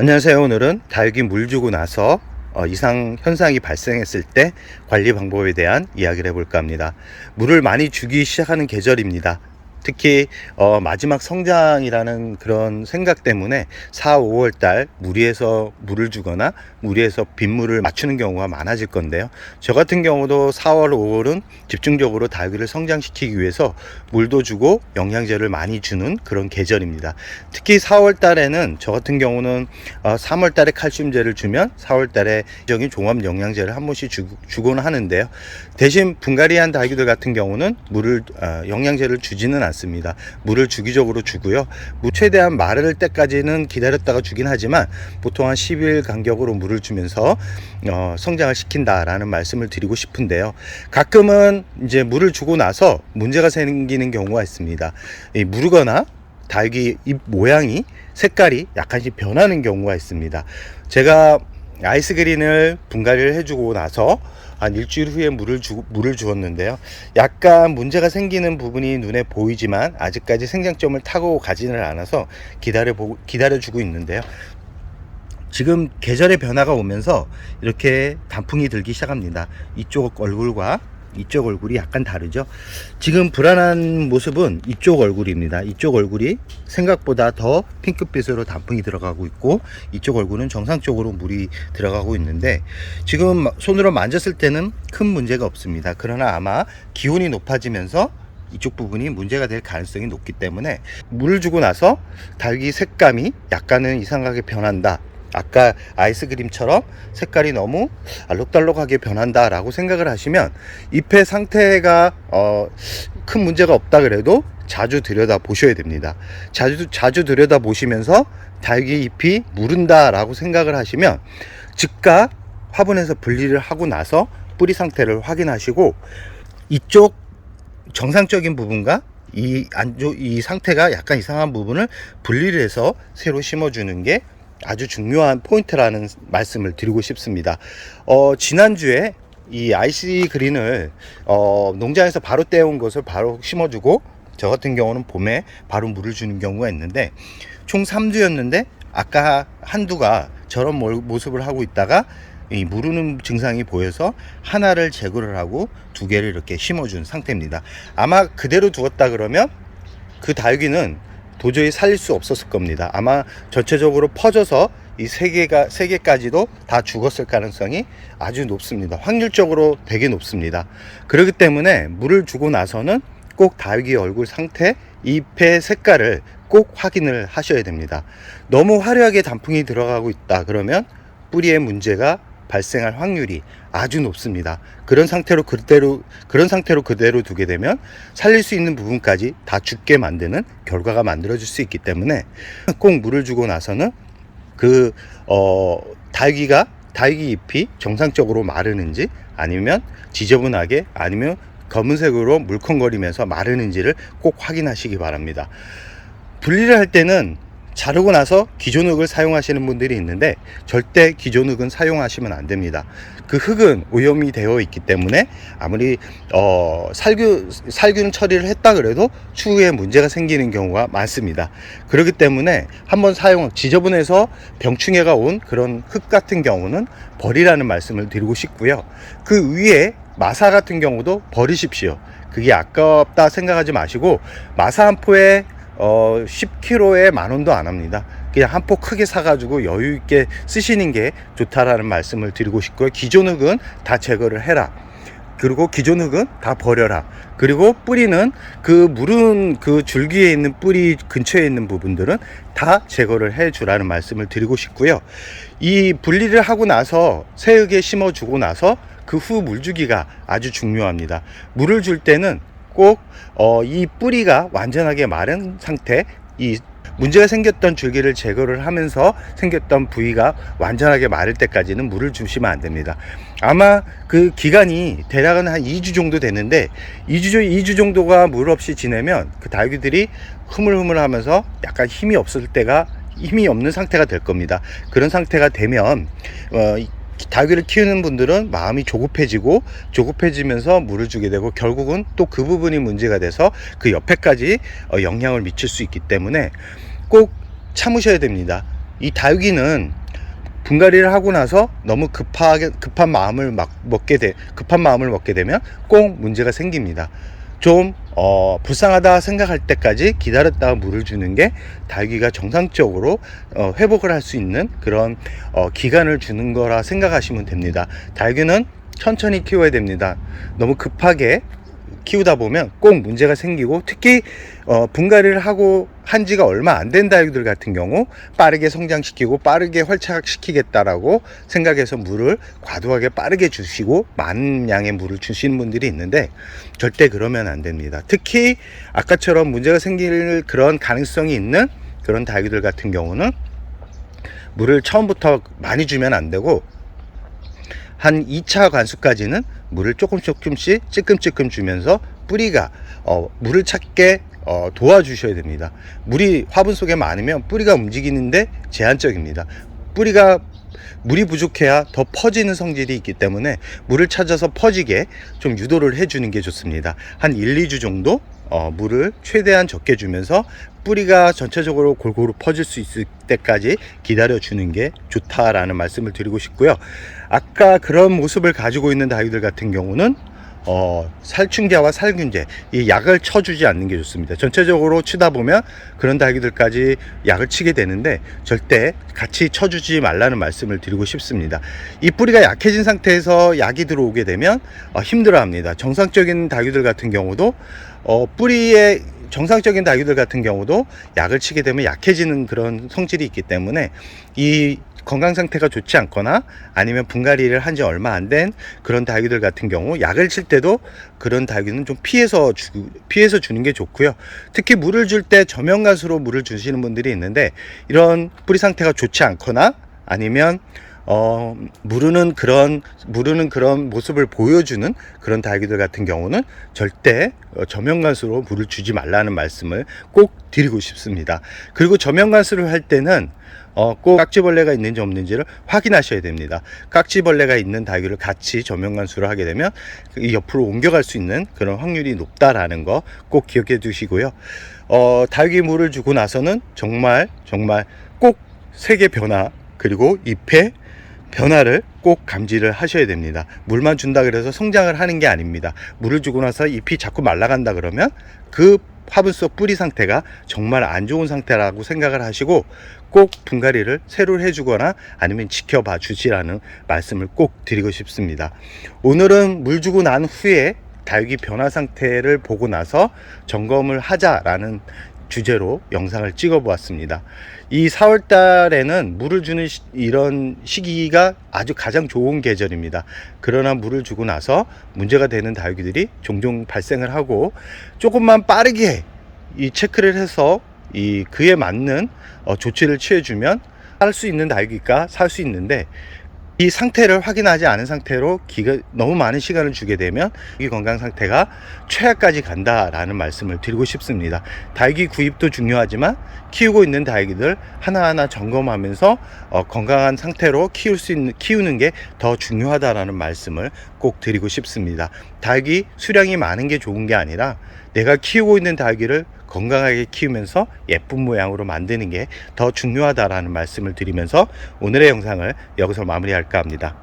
안녕하세요. 오늘은 다육이 물 주고 나서 이상 현상이 발생했을 때 관리 방법에 대한 이야기를 해볼까 합니다. 물을 많이 주기 시작하는 계절입니다. 특히 마지막 성장이라는 그런 생각 때문에 4, 5월 달 무리해서 물을 주거나 무리해서 빗물을 맞추는 경우가 많아질 건데요. 저 같은 경우도 4월, 5월은 집중적으로 다육이를 성장시키기 위해서 물도 주고 영양제를 많이 주는 그런 계절입니다. 특히 4월 달에는 저 같은 경우는 3월 달에 칼슘제를 주면 4월 달에 적인 종합 영양제를 한 번씩 주곤 하는데요. 대신 분갈이한 다육이들 같은 경우는 물을 영양제를 주지는 않습니다. 물을 주기적으로 주고요. 최대한 마를 때까지는 기다렸다가 주긴 하지만 보통 한 10일 간격으로 물을 주면서 성장을 시킨다라는 말씀을 드리고 싶은데요. 가끔은 이제 물을 주고 나서 문제가 생기는 경우가 있습니다. 무르거나 다육이 잎 모양이 색깔이 약간씩 변하는 경우가 있습니다. 제가 아이스그린을 분갈이를 해주고 나서 한 일주일 후에 물을 주었는데요. 약간 문제가 생기는 부분이 눈에 보이지만 아직까지 생장점을 타고 가지는 않아서 기다려주고 있는데요. 지금 계절의 변화가 오면서 이렇게 단풍이 들기 시작합니다. 이쪽 얼굴과 이쪽 얼굴이 약간 다르죠. 지금 불안한 모습은 이쪽 얼굴입니다. 이쪽 얼굴이 생각보다 더 핑크빛으로 단풍이 들어가고 있고, 이쪽 얼굴은 정상적으로 물이 들어가고 있는데 지금 손으로 만졌을 때는 큰 문제가 없습니다. 그러나 아마 기온이 높아지면서 이쪽 부분이 문제가 될 가능성이 높기 때문에 물을 주고 나서 다육이 색감이 약간은 이상하게 변한다, 아까 아이스크림처럼 색깔이 너무 알록달록하게 변한다 라고 생각을 하시면 잎의 상태가 큰 문제가 없다 그래도 자주 들여다 보셔야 됩니다. 자주 들여다 보시면서 다육이 잎이 무른다 라고 생각을 하시면 즉각 화분에서 분리를 하고 나서 뿌리 상태를 확인하시고, 이쪽 정상적인 부분과 이 상태가 약간 이상한 부분을 분리를 해서 새로 심어주는 게 아주 중요한 포인트라는 말씀을 드리고 싶습니다. 지난주에 이 아이스 그린을 농장에서 바로 떼온 것을 바로 심어주고, 저 같은 경우는 봄에 바로 물을 주는 경우가 있는데 총 3주였는데 아까 한두가 저런 모습을 하고 있다가 이 무르는 증상이 보여서 하나를 제거를 하고 2개를 이렇게 심어준 상태입니다. 아마 그대로 두었다 그러면 그 다육이는 도저히 살릴 수 없었을 겁니다. 아마 전체적으로 퍼져서 이 3개까지도 다 죽었을 가능성이 아주 높습니다. 확률적으로 되게 높습니다. 그렇기 때문에 물을 주고 나서는 꼭 다육이 얼굴 상태, 잎의 색깔을 꼭 확인을 하셔야 됩니다. 너무 화려하게 단풍이 들어가고 있다 그러면 뿌리에 문제가 발생할 확률이 아주 높습니다. 그런 상태로 그대로 두게 되면 살릴 수 있는 부분까지 다 죽게 만드는 결과가 만들어질 수 있기 때문에 꼭 물을 주고 나서는 다육이 잎이 정상적으로 마르는지, 아니면 지저분하게, 아니면 검은색으로 물컹거리면서 마르는지를 꼭 확인하시기 바랍니다. 분리를 할 때는 자르고 나서 기존흙을 사용하시는 분들이 있는데 절대 기존흙은 사용하시면 안 됩니다. 그 흙은 오염이 되어 있기 때문에 아무리 살균 처리를 했다 그래도 추후에 문제가 생기는 경우가 많습니다. 그렇기 때문에 한번 지저분해서 병충해가 온 그런 흙 같은 경우는 버리라는 말씀을 드리고 싶고요. 그 위에 마사 같은 경우도 버리십시오. 그게 아깝다 생각하지 마시고, 마사 한 포에 10kg에 10,000원도 안 합니다. 그냥 한 포 크게 사가지고 여유있게 쓰시는 게 좋다라는 말씀을 드리고 싶고요. 기존 흙은 다 제거를 해라. 그리고 기존 흙은 다 버려라. 그리고 뿌리는 무른 줄기에 있는 뿌리 근처에 있는 부분들은 다 제거를 해 주라는 말씀을 드리고 싶고요. 이 분리를 하고 나서 새 흙에 심어 주고 나서 그 후 물주기가 아주 중요합니다. 물을 줄 때는 꼭 이 뿌리가 완전하게 마른 상태, 이 문제가 생겼던 줄기를 제거를 하면서 생겼던 부위가 완전하게 마를 때까지는 물을 주시면 안 됩니다. 아마 그 기간이 대략은 한 2주 정도 되는데 2주 정도가 물 없이 지내면 그 다육이들이 흐물흐물하면서 약간 힘이 없는 상태가 될 겁니다. 그런 상태가 되면 다육이를 키우는 분들은 마음이 조급해지면서 물을 주게 되고, 결국은 또 그 부분이 문제가 돼서 그 옆에까지 영향을 미칠 수 있기 때문에 꼭 참으셔야 됩니다. 이 다육이는 분갈이를 하고 나서 너무 급한 마음을 먹게 되면 꼭 문제가 생깁니다. 좀 불쌍하다 생각할 때까지 기다렸다가 물을 주는 게 다육이가 정상적으로 회복을 할 수 있는 그런 기간을 주는 거라 생각하시면 됩니다. 다육이는 천천히 키워야 됩니다. 너무 급하게 키우다 보면 꼭 문제가 생기고, 특히 분갈이를 하고 한 지가 얼마 안 된 다육이들 같은 경우 빠르게 성장시키고 빠르게 활착시키겠다라고 생각해서 물을 과도하게 빠르게 주시고 많은 양의 물을 주시는 분들이 있는데, 절대 그러면 안 됩니다. 특히 아까처럼 문제가 생길 그런 가능성이 있는 그런 다육이들 같은 경우는 물을 처음부터 많이 주면 안 되고, 한 2차 관수까지는 물을 조금씩 찔끔찔끔 주면서 뿌리가 물을 찾게 도와주셔야 됩니다. 물이 화분 속에 많으면 뿌리가 움직이는데 제한적입니다. 물이 부족해야 더 퍼지는 성질이 있기 때문에 물을 찾아서 퍼지게 좀 유도를 해주는 게 좋습니다. 한 1, 2주 정도 물을 최대한 적게 주면서 뿌리가 전체적으로 골고루 퍼질 수 있을 때까지 기다려 주는 게 좋다라는 말씀을 드리고 싶고요. 아까 그런 모습을 가지고 있는 다육이들 같은 경우는 살충제와 살균제, 이 약을 쳐주지 않는 게 좋습니다. 전체적으로 치다 보면 그런 다육이들까지 약을 치게 되는데 절대 같이 쳐주지 말라는 말씀을 드리고 싶습니다. 이 뿌리가 약해진 상태에서 약이 들어오게 되면 힘들어합니다. 정상적인 다육이들 같은 경우도 정상적인 다육이들 같은 경우도 약을 치게 되면 약해지는 그런 성질이 있기 때문에, 이 건강 상태가 좋지 않거나 아니면 분갈이를 한 지 얼마 안 된 그런 다육이들 같은 경우 약을 칠 때도 그런 다육이는 좀 피해서 주는 게 좋고요. 특히 물을 줄 때 저면가스로 물을 주시는 분들이 있는데, 이런 뿌리 상태가 좋지 않거나 아니면 무르는 그런 모습을 보여주는 그런 다육이들 같은 경우는 절대 저면간수로 물을 주지 말라는 말씀을 꼭 드리고 싶습니다. 그리고 저면간수를 할 때는 꼭 깍지벌레가 있는지 없는지를 확인하셔야 됩니다. 깍지벌레가 있는 다육이를 같이 저면간수를 하게 되면 이 옆으로 옮겨갈 수 있는 그런 확률이 높다라는 거 꼭 기억해 두시고요. 다육이 물을 주고 나서는 정말 꼭 색의 변화 그리고 잎의 변화를 꼭 감지를 하셔야 됩니다. 물만 준다 그래서 성장을 하는 게 아닙니다. 물을 주고 나서 잎이 자꾸 말라간다 그러면 그 화분 속 뿌리 상태가 정말 안 좋은 상태라고 생각을 하시고, 꼭 분갈이를 새로 해주거나 아니면 지켜봐 주시라는 말씀을 꼭 드리고 싶습니다. 오늘은 물 주고 난 후에 다육이 변화 상태를 보고 나서 점검을 하자라는 주제로 영상을 찍어 보았습니다. 이 4월 달에는 물을 주는 이런 시기가 아주 가장 좋은 계절입니다. 그러나 물을 주고 나서 문제가 되는 다육이들이 종종 발생을 하고, 조금만 빠르게 이 체크를 해서 그에 맞는 조치를 취해주면 살 수 있는 다육이가 살 수 있는데, 이 상태를 확인하지 않은 상태로 너무 많은 시간을 주게 되면 이 건강 상태가 최악까지 간다라는 말씀을 드리고 싶습니다. 다육이 구입도 중요하지만 키우고 있는 다육이들 하나하나 점검하면서 건강한 상태로 키우는 게 더 중요하다라는 말씀을 꼭 드리고 싶습니다. 다육이 수량이 많은 게 좋은 게 아니라 내가 키우고 있는 다육이를 건강하게 키우면서 예쁜 모양으로 만드는 게 더 중요하다라는 말씀을 드리면서 오늘의 영상을 여기서 마무리할까 합니다.